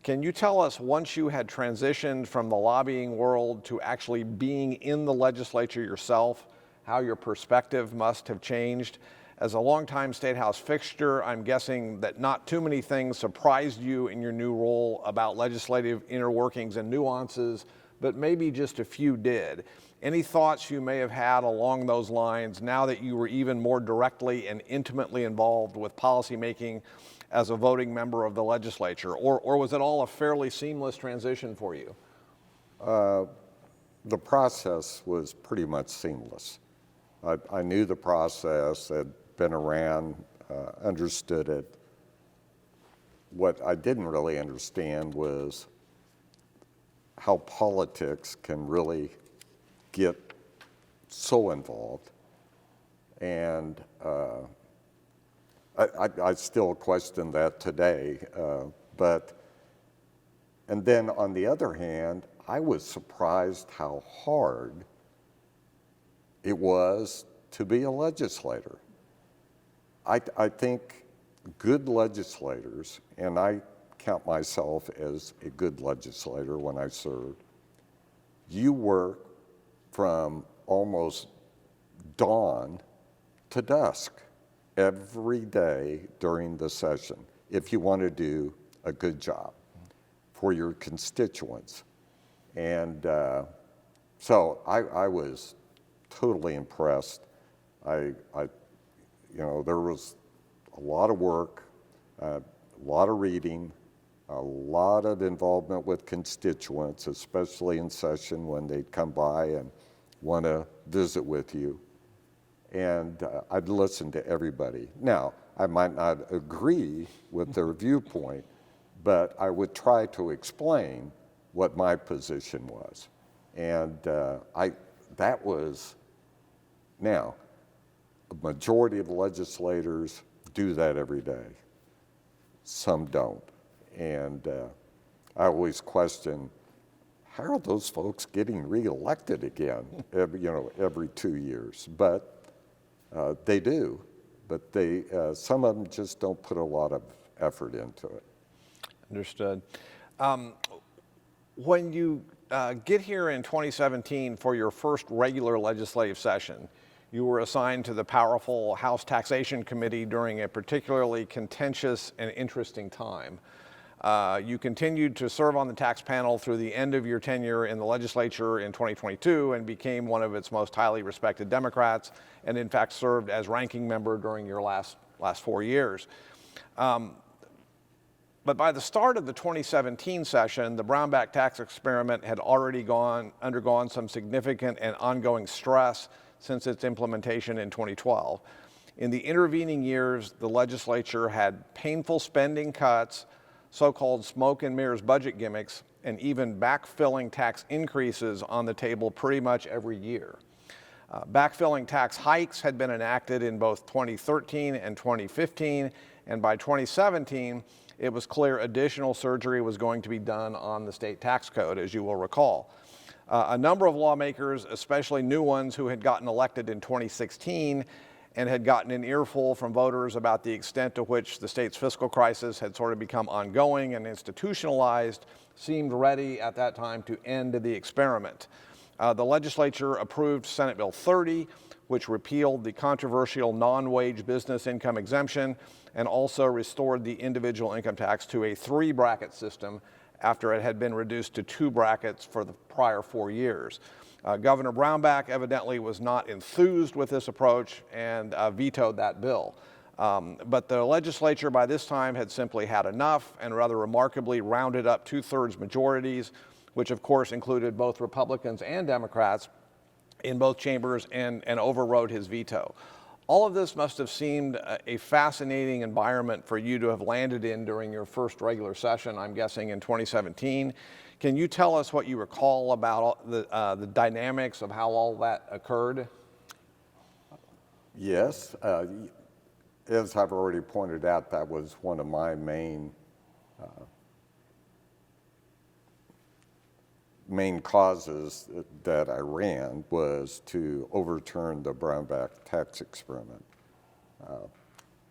[SPEAKER 1] can you tell us, once you had transitioned from the lobbying world to actually being in the legislature yourself, how your perspective must have changed? As a longtime State House fixture, I'm guessing that not too many things surprised you in your new role about legislative inner workings and nuances, but maybe just a few did. Any thoughts you may have had along those lines now that you were even more directly and intimately involved with policymaking as a voting member of the legislature, or was it all a fairly seamless transition for you?
[SPEAKER 2] The process was pretty much seamless. I knew the process, had been around, understood it. What I didn't really understand was how politics can really get so involved. And I still question that today. And then on the other hand, I was surprised how hard it was to be a legislator. I think good legislators, and I count myself as a good legislator when I served, you work from almost dawn to dusk every day during the session if you want to do a good job for your constituents. And so I was totally impressed. There was a lot of work, a lot of reading, a lot of involvement with constituents, especially in session when they'd come by and want to visit with you. And I'd listen to everybody. Now, I might not agree with their viewpoint, but I would try to explain what my position was. And now, a majority of legislators do that every day. Some don't. And I always question, how are those folks getting reelected again every 2 years? But they do. But some of them just don't put a lot of effort into it.
[SPEAKER 1] Understood. When you get here in 2017 for your first regular legislative session, you were assigned to the powerful House Taxation Committee during a particularly contentious and interesting time. You continued to serve on the tax panel through the end of your tenure in the legislature in 2022 and became one of its most highly respected Democrats, and in fact served as ranking member during your last 4 years. But by the start of the 2017 session, the Brownback Tax Experiment had already undergone some significant and ongoing stress since its implementation in 2012. In the intervening years, the legislature had painful spending cuts, so-called smoke and mirrors budget gimmicks, and even backfilling tax increases on the table pretty much every year. Backfilling tax hikes had been enacted in both 2013 and 2015, and by 2017, it was clear additional surgery was going to be done on the state tax code, as you will recall. A number of lawmakers, especially new ones who had gotten elected in 2016 and had gotten an earful from voters about the extent to which the state's fiscal crisis had sort of become ongoing and institutionalized, seemed ready at that time to end the experiment. The legislature approved Senate Bill 30, which repealed the controversial non-wage business income exemption and also restored the individual income tax to a 3-bracket system after it had been reduced to 2 brackets for the prior 4 years. Governor Brownback evidently was not enthused with this approach and vetoed that bill. But the legislature by this time had simply had enough and rather remarkably rounded up 2/3 majorities, which of course included both Republicans and Democrats in both chambers, and overrode his veto. All of this must have seemed a fascinating environment for you to have landed in during your first regular session, I'm guessing in 2017. Can you tell us what you recall about the dynamics of how all that occurred?
[SPEAKER 2] Yes. As I've already pointed out, that was one of my main causes that I ran, was to overturn the Brownback Tax Experiment.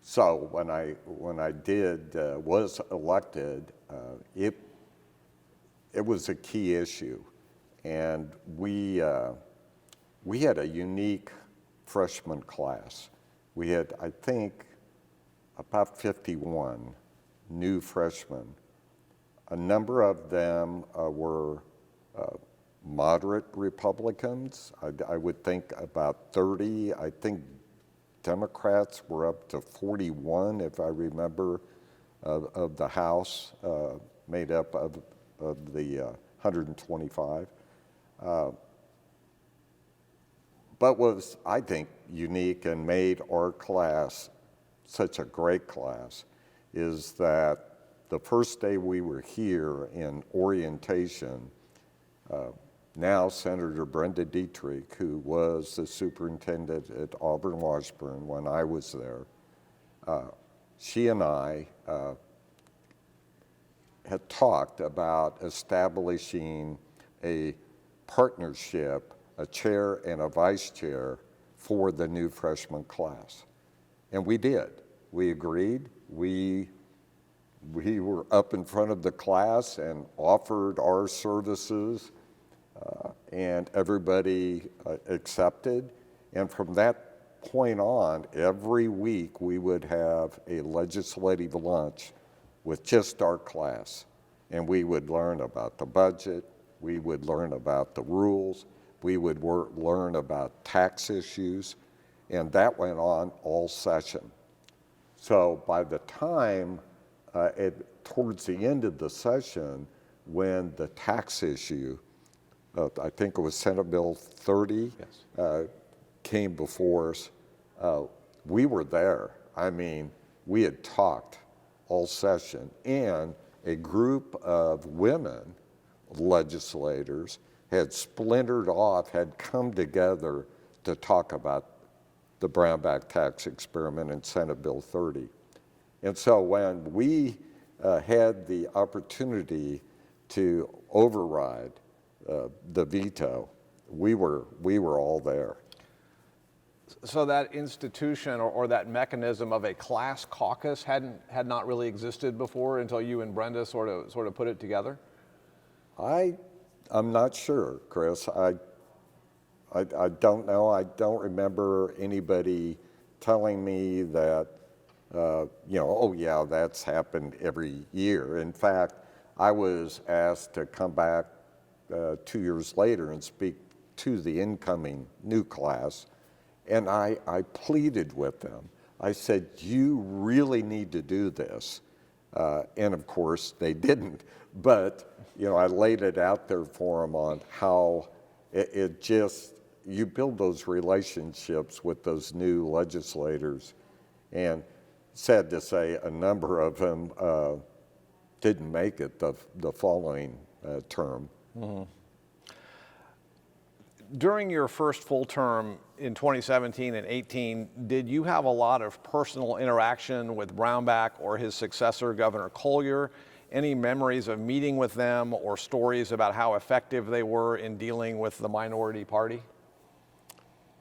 [SPEAKER 2] So when I was elected, it was a key issue, and we had a unique freshman class. We had, I think, about 51 new freshmen. A number of them were moderate Republicans. I would think about 30. I think Democrats were up to 41, if I remember, of the House, made up of the 125. But was, I think, unique and made our class such a great class is that the first day we were here in orientation, now Senator Brenda Dietrich, who was the superintendent at Auburn-Washburn when I was there, she and I had talked about establishing a partnership, a chair and a vice chair for the new freshman class. And we did. We agreed. We were up in front of the class and offered our services, and everybody accepted. And from that point on, every week we would have a legislative lunch with just our class. And we would learn about the budget, we would learn about the rules, we would learn about tax issues, and that went on all session. So by the time, towards the end of the session, when the tax issue, I think it was Senate Bill 30, yes, came before us, we were there. I mean, we had talked all session, and a group of women legislators had splintered off, had come together to talk about the Brownback Tax Experiment in Senate Bill 30. And so when we had the opportunity to override the veto, we were all there.
[SPEAKER 1] So that institution or that mechanism of a class caucus had not really existed before until you and Brenda sort of put it together?
[SPEAKER 2] I'm not sure, Chris. I don't know. I don't remember anybody telling me that, oh yeah, that's happened every year. In fact, I was asked to come back 2 years later and speak to the incoming new class, and I pleaded with them. I said, you really need to do this. And of course, they didn't. But, I laid it out there for them on how it just, you build those relationships with those new legislators. And sad to say, a number of them didn't make it the following term.
[SPEAKER 1] Mm-hmm. During your first full term in 2017 and 18, did you have a lot of personal interaction with Brownback or his successor, Governor Collier? Any memories of meeting with them or stories about how effective they were in dealing with the minority party?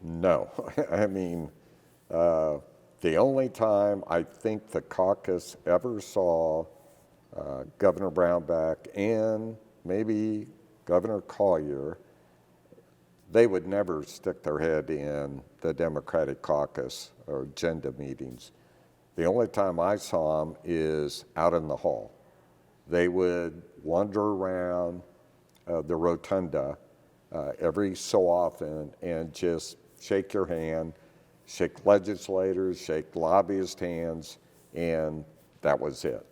[SPEAKER 2] No. I mean, the only time I think the caucus ever saw Governor Brownback and maybe Governor Collier, they would never stick their head in the Democratic caucus or agenda meetings. The only time I saw them is out in the hall. They would wander around the rotunda every so often and just shake your hand, shake legislators, shake lobbyist hands, and that was it.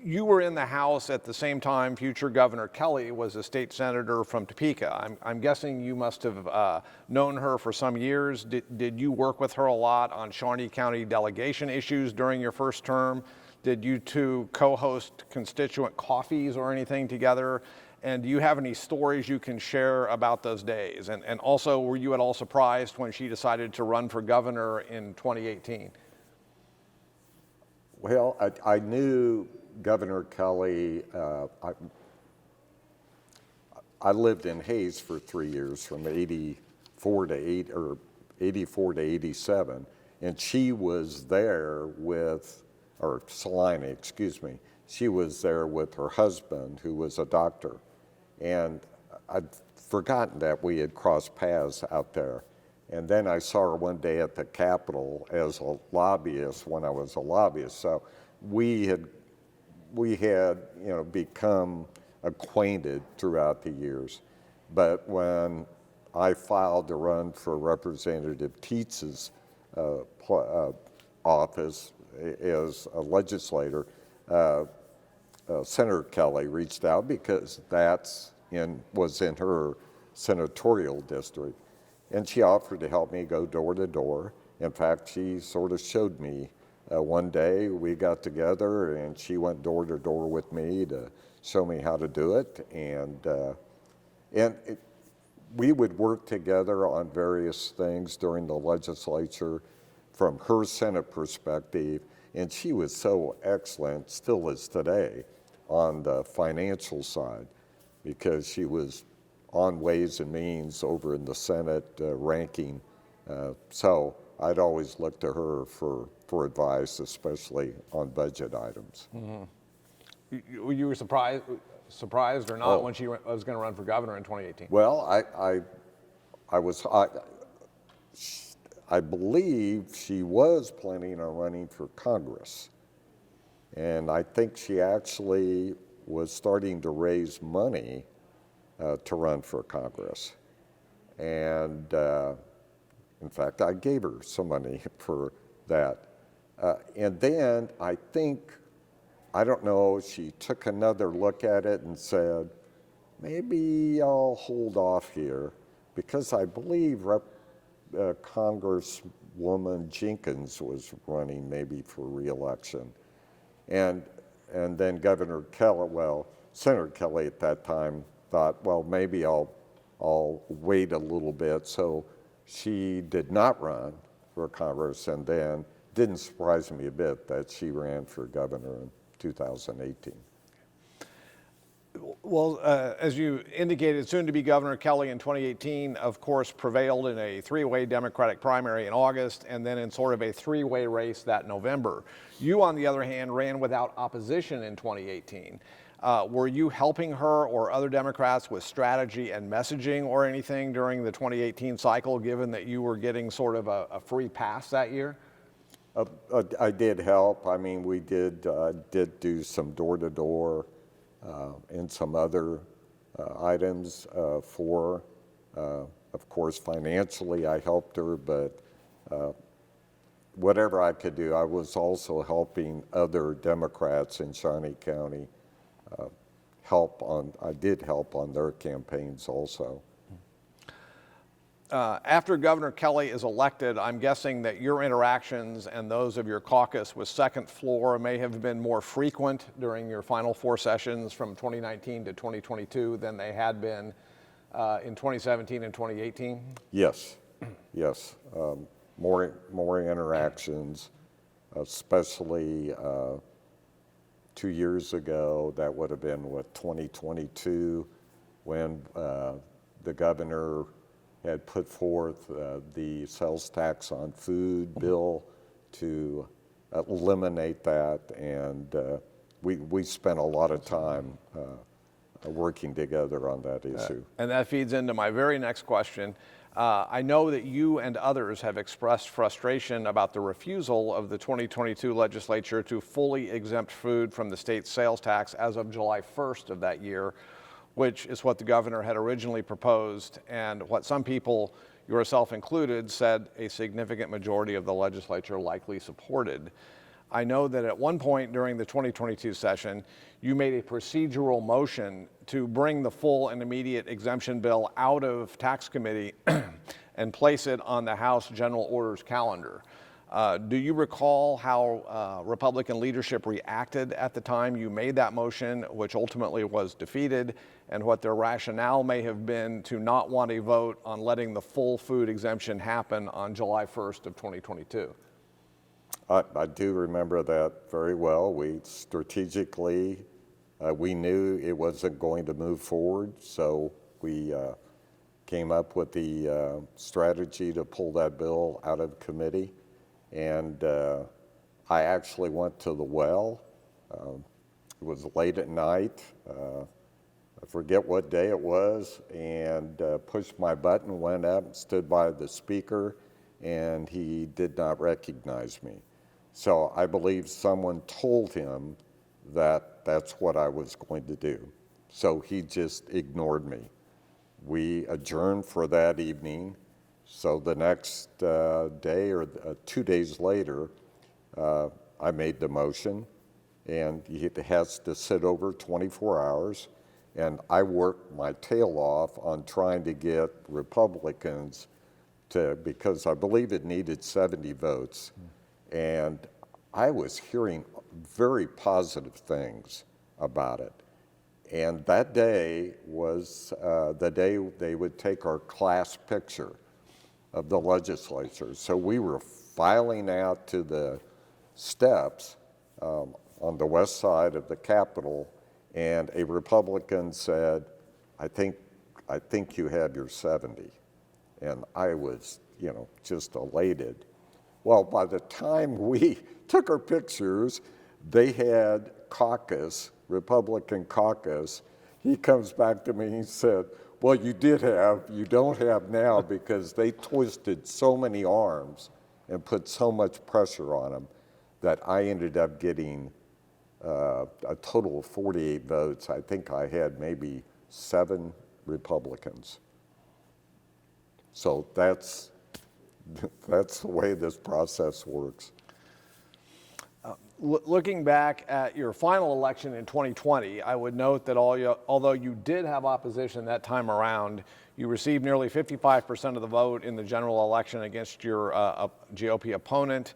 [SPEAKER 1] You were in the House at the same time future Governor Kelly was a state senator from Topeka. I'm guessing you must have known her for some years. Did you work with her a lot on Shawnee County delegation issues during your first term? Did you two co-host constituent coffees or anything together? And do you have any stories you can share about those days? And also, were you at all surprised when she decided to run for governor in 2018?
[SPEAKER 2] Well, I knew Governor Kelly. I lived in Hayes for 3 years, from 84 to 87, and she was there with, or Salina, excuse me. She was there with her husband, who was a doctor, and I'd forgotten that we had crossed paths out there. And then I saw her one day at the Capitol as a lobbyist when I was a lobbyist. So we had become acquainted throughout the years. But when I filed to run for Representative Tietze's office as a legislator, Senator Kelly reached out because was in her senatorial district. And she offered to help me go door to door. In fact, she sort of showed me. One day we got together and she went door to door with me to show me how to do it. We would work together on various things during the legislature from her Senate perspective. And she was so excellent, still is today, on the financial side, because she was on Ways and Means over in the Senate ranking. So I'd always look to her for advice, especially on budget items.
[SPEAKER 1] Mm-hmm. You were surprised? surprised or not when she was going to run for governor in 2018?
[SPEAKER 2] Well, I believe she was planning on running for Congress. And I think she actually was starting to raise money to run for Congress. And in fact, I gave her some money for that. And then I don't know, she took another look at it and said, maybe I'll hold off here, because I believe Congresswoman Jenkins was running maybe for re-election. And then Governor Kelly, Senator Kelly at that time thought, well, maybe I'll wait a little bit. So she did not run for Congress, and then didn't surprise me a bit that she ran for governor in 2018.
[SPEAKER 1] Well, as you indicated, soon-to-be Governor Kelly in 2018, of course, prevailed in a three-way Democratic primary in August, and then in sort of a three-way race that November. You, on the other hand, ran without opposition in 2018. Were you helping her or other Democrats with strategy and messaging or anything during the 2018 cycle, given that you were getting sort of a free pass that year?
[SPEAKER 2] I did help. I mean, we did do some door-to-door and some other items for, of course, financially I helped her, but whatever I could do, I was also helping other Democrats in Shawnee County I did help on their campaigns also.
[SPEAKER 1] After Governor Kelly is elected, I'm guessing that your interactions and those of your caucus with Second Floor may have been more frequent during your final four sessions from 2019 to 2022 than they had been in 2017 and 2018?
[SPEAKER 2] Yes, yes. More interactions, especially 2 years ago. That would have been, 2022, when the governor had put forth the sales tax on food bill to eliminate that, and we spent a lot of time working together on that issue.
[SPEAKER 1] And that feeds into my very next question. I know that you and others have expressed frustration about the refusal of the 2022 legislature to fully exempt food from the state sales tax as of July 1st of that year, which is what the governor had originally proposed, and what some people, yourself included, said a significant majority of the legislature likely supported. I know that at one point during the 2022 session, you made a procedural motion to bring the full and immediate exemption bill out of tax committee and place it on the House General Orders calendar. Do you recall how Republican leadership reacted at the time you made that motion, which ultimately was defeated, and what their rationale may have been to not want a vote on letting the full food exemption happen on July 1st of 2022?
[SPEAKER 2] I do remember that very well. We strategically, we knew it wasn't going to move forward, so we came up with the strategy to pull that bill out of committee. And I actually went to the well. It was late at night. I forget what day it was, and pushed my button, went up, stood by the speaker, and he did not recognize me. So I believe someone told him that that's what I was going to do. So he just ignored me. We adjourned for that evening. So the next day or 2 days later, I made the motion, and it has to sit over 24 hours. And I worked my tail off on trying to get Republicans to, because I believe it needed 70 votes. And I was hearing very positive things about it. And that day was the day they would take our class picture of the legislature. So we were filing out to the steps on the west side of the Capitol, and a Republican said, I think you have your 70. And I was, just elated. Well, by the time we took our pictures, they had caucus, Republican caucus, he comes back to me and he said, well, you don't have now because they twisted so many arms and put so much pressure on them that I ended up getting a total of 48 votes. I think I had maybe 7 Republicans. So that's the way this process works.
[SPEAKER 1] Looking back at your final election in 2020, I would note that although you did have opposition that time around, you received nearly 55% of the vote in the general election against your GOP opponent.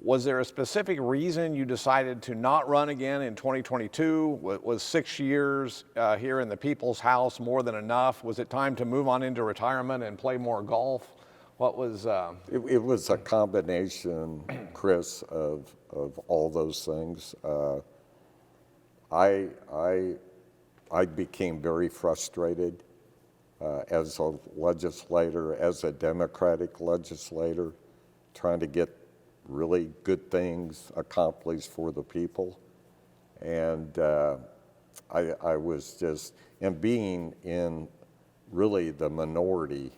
[SPEAKER 1] Was there a specific reason you decided to not run again in 2022? Was 6 years here in the People's House more than enough? Was it time to move on into retirement and play more golf? What was?
[SPEAKER 2] It was a combination, Chris, of all those things. I became very frustrated as a legislator, as a Democratic legislator, trying to get really good things accomplished for the people. And I was just, and being in really the minority,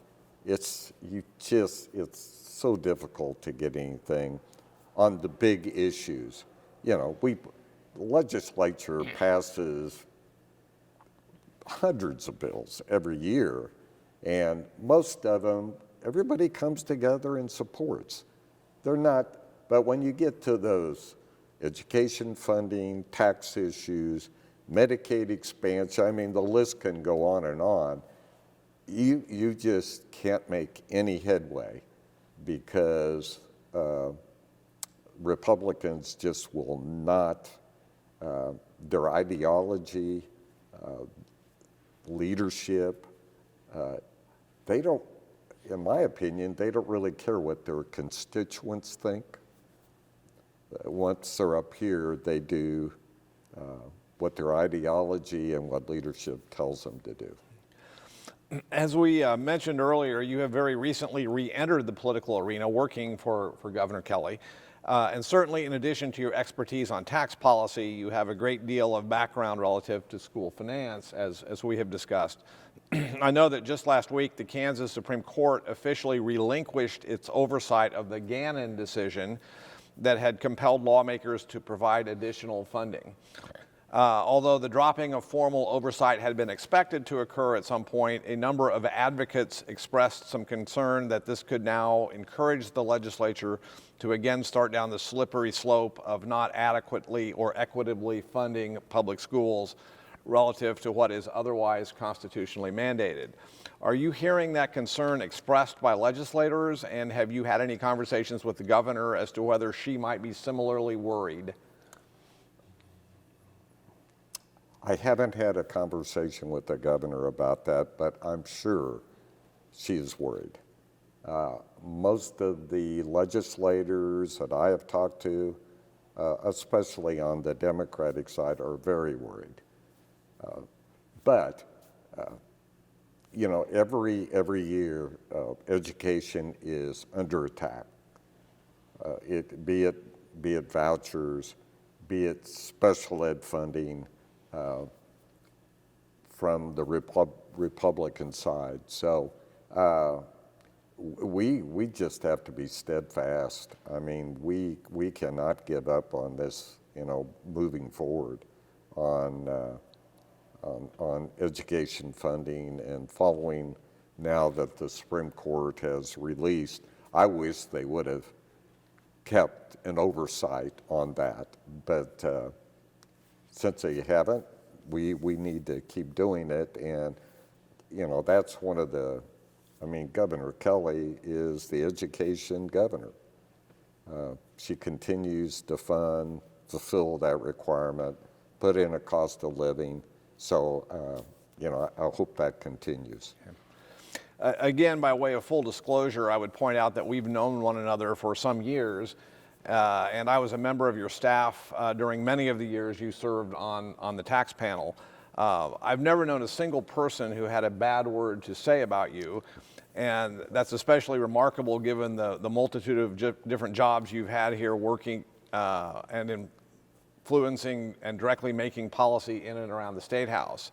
[SPEAKER 2] it's so difficult to get anything on the big issues. You know, the legislature passes hundreds of bills every year, and most of them, everybody comes together and supports. They're not, but when you get to those education funding, tax issues, Medicaid expansion, I mean, the list can go on and on. You just can't make any headway because Republicans just will not, their ideology, leadership, they don't, in my opinion, they don't really care what their constituents think. Once they're up here, they do what their ideology and what leadership tells them to do.
[SPEAKER 1] As we mentioned earlier, you have very recently re-entered the political arena working for Governor Kelly. And certainly in addition to your expertise on tax policy, you have a great deal of background relative to school finance, as we have discussed. I know that just last week, the Kansas Supreme Court officially relinquished its oversight of the Gannon decision that had compelled lawmakers to provide additional funding. Although the dropping of formal oversight had been expected to occur at some point, a number of advocates expressed some concern that this could now encourage the legislature to again start down the slippery slope of not adequately or equitably funding public schools relative to what is otherwise constitutionally mandated. Are you hearing that concern expressed by legislators, and have you had any conversations with the governor as to whether she might be similarly worried?
[SPEAKER 2] I haven't had a conversation with the governor about that, but I'm sure she is worried. Most of the legislators that I have talked to, especially on the Democratic side, are very worried. But you know, every year, education is under attack. Be it vouchers, be it special ed funding from the Republican side. So we just have to be steadfast. I mean, we cannot give up on this, you know, moving forward on education funding and following now that the Supreme Court has released. I wish they would have kept an oversight on that, but since they haven't, we need to keep doing it. And, you know, that's one of the, I mean, Governor Kelly is the education governor. She continues to fulfill that requirement, put in a cost of living. So, you know, I hope that continues.
[SPEAKER 1] Again, by way of full disclosure, I would point out that we've known one another for some years, and I was a member of your staff during many of the years you served on the tax panel. I've never known a single person who had a bad word to say about you, and that's especially remarkable given the multitude of different jobs you've had here working and influencing and directly making policy in and around the State House.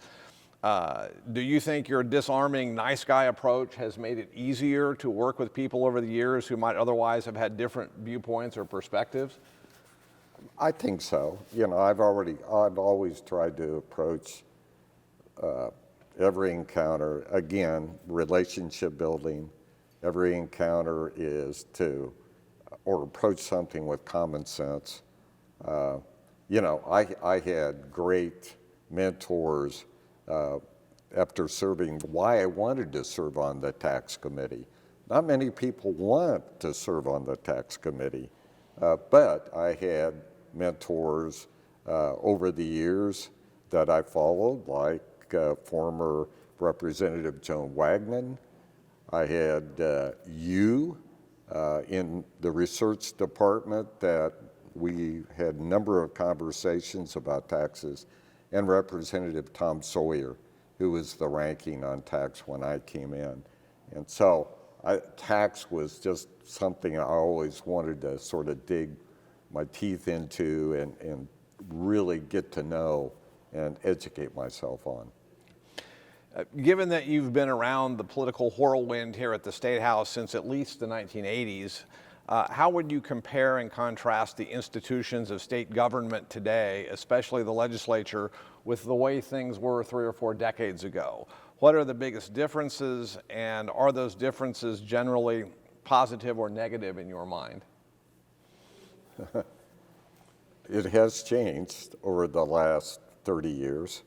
[SPEAKER 1] Do you think your disarming nice guy approach has made it easier to work with people over the years who might otherwise have had different viewpoints or perspectives?
[SPEAKER 2] I think so. You know, I've always tried to approach every encounter, again, relationship building. Every encounter is or approach something with common sense. You know, I had great mentors after serving, why I wanted to serve on the tax committee. Not many people want to serve on the tax committee, but I had mentors over the years that I followed, like former Representative Joan Wagner. I had you in the research department that we had a number of conversations about taxes, and Representative Tom Sawyer, who was the ranking on tax when I came in. And so tax was just something I always wanted to sort of dig my teeth into and really get to know and educate myself on.
[SPEAKER 1] Given that you've been around the political whirlwind here at the State House since at least the 1980s, how would you compare and contrast the institutions of state government today, especially the legislature, with the way things were 3 or 4 decades ago? What are the biggest differences, and are those differences generally positive or negative in your mind?
[SPEAKER 2] It has changed over the last 30 years.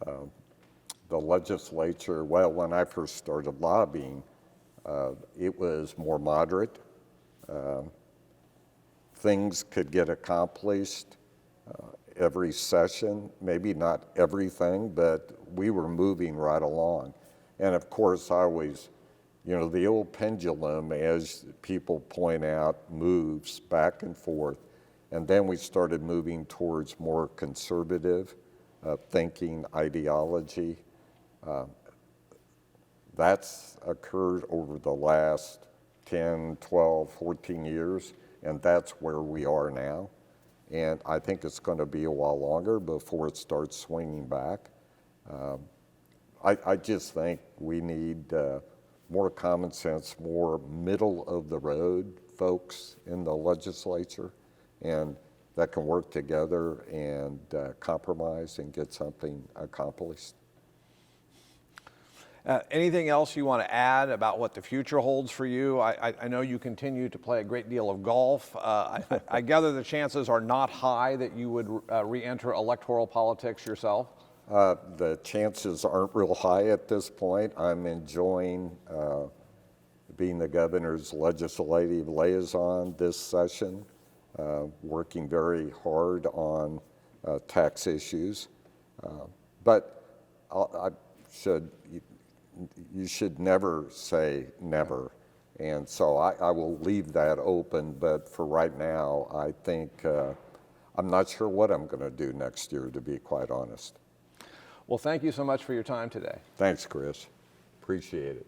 [SPEAKER 2] The legislature, well, when I first started lobbying, it was more moderate. Things could get accomplished every session, maybe not everything, but we were moving right along. And of course, I always, you know, the old pendulum, as people point out, moves back and forth. And then we started moving towards more conservative thinking, ideology. That's occurred over the last 10, 12, 14 years, and that's where we are now. And I think it's going to be a while longer before it starts swinging back. I just think we need more common sense, more middle of the road folks in the legislature, and that can work together and compromise and get something accomplished.
[SPEAKER 1] Anything else you want to add about what the future holds for you? I know you continue to play a great deal of golf. I gather the chances are not high that you would re-enter electoral politics yourself?
[SPEAKER 2] The chances aren't real high at this point. I'm enjoying being the governor's legislative liaison this session, working very hard on tax issues. But you should never say never. And so I will leave that open, but for right now, I think I'm not sure what I'm going to do next year, to be quite honest.
[SPEAKER 1] Well, thank you so much for your time today.
[SPEAKER 2] Thanks, Chris. Appreciate it.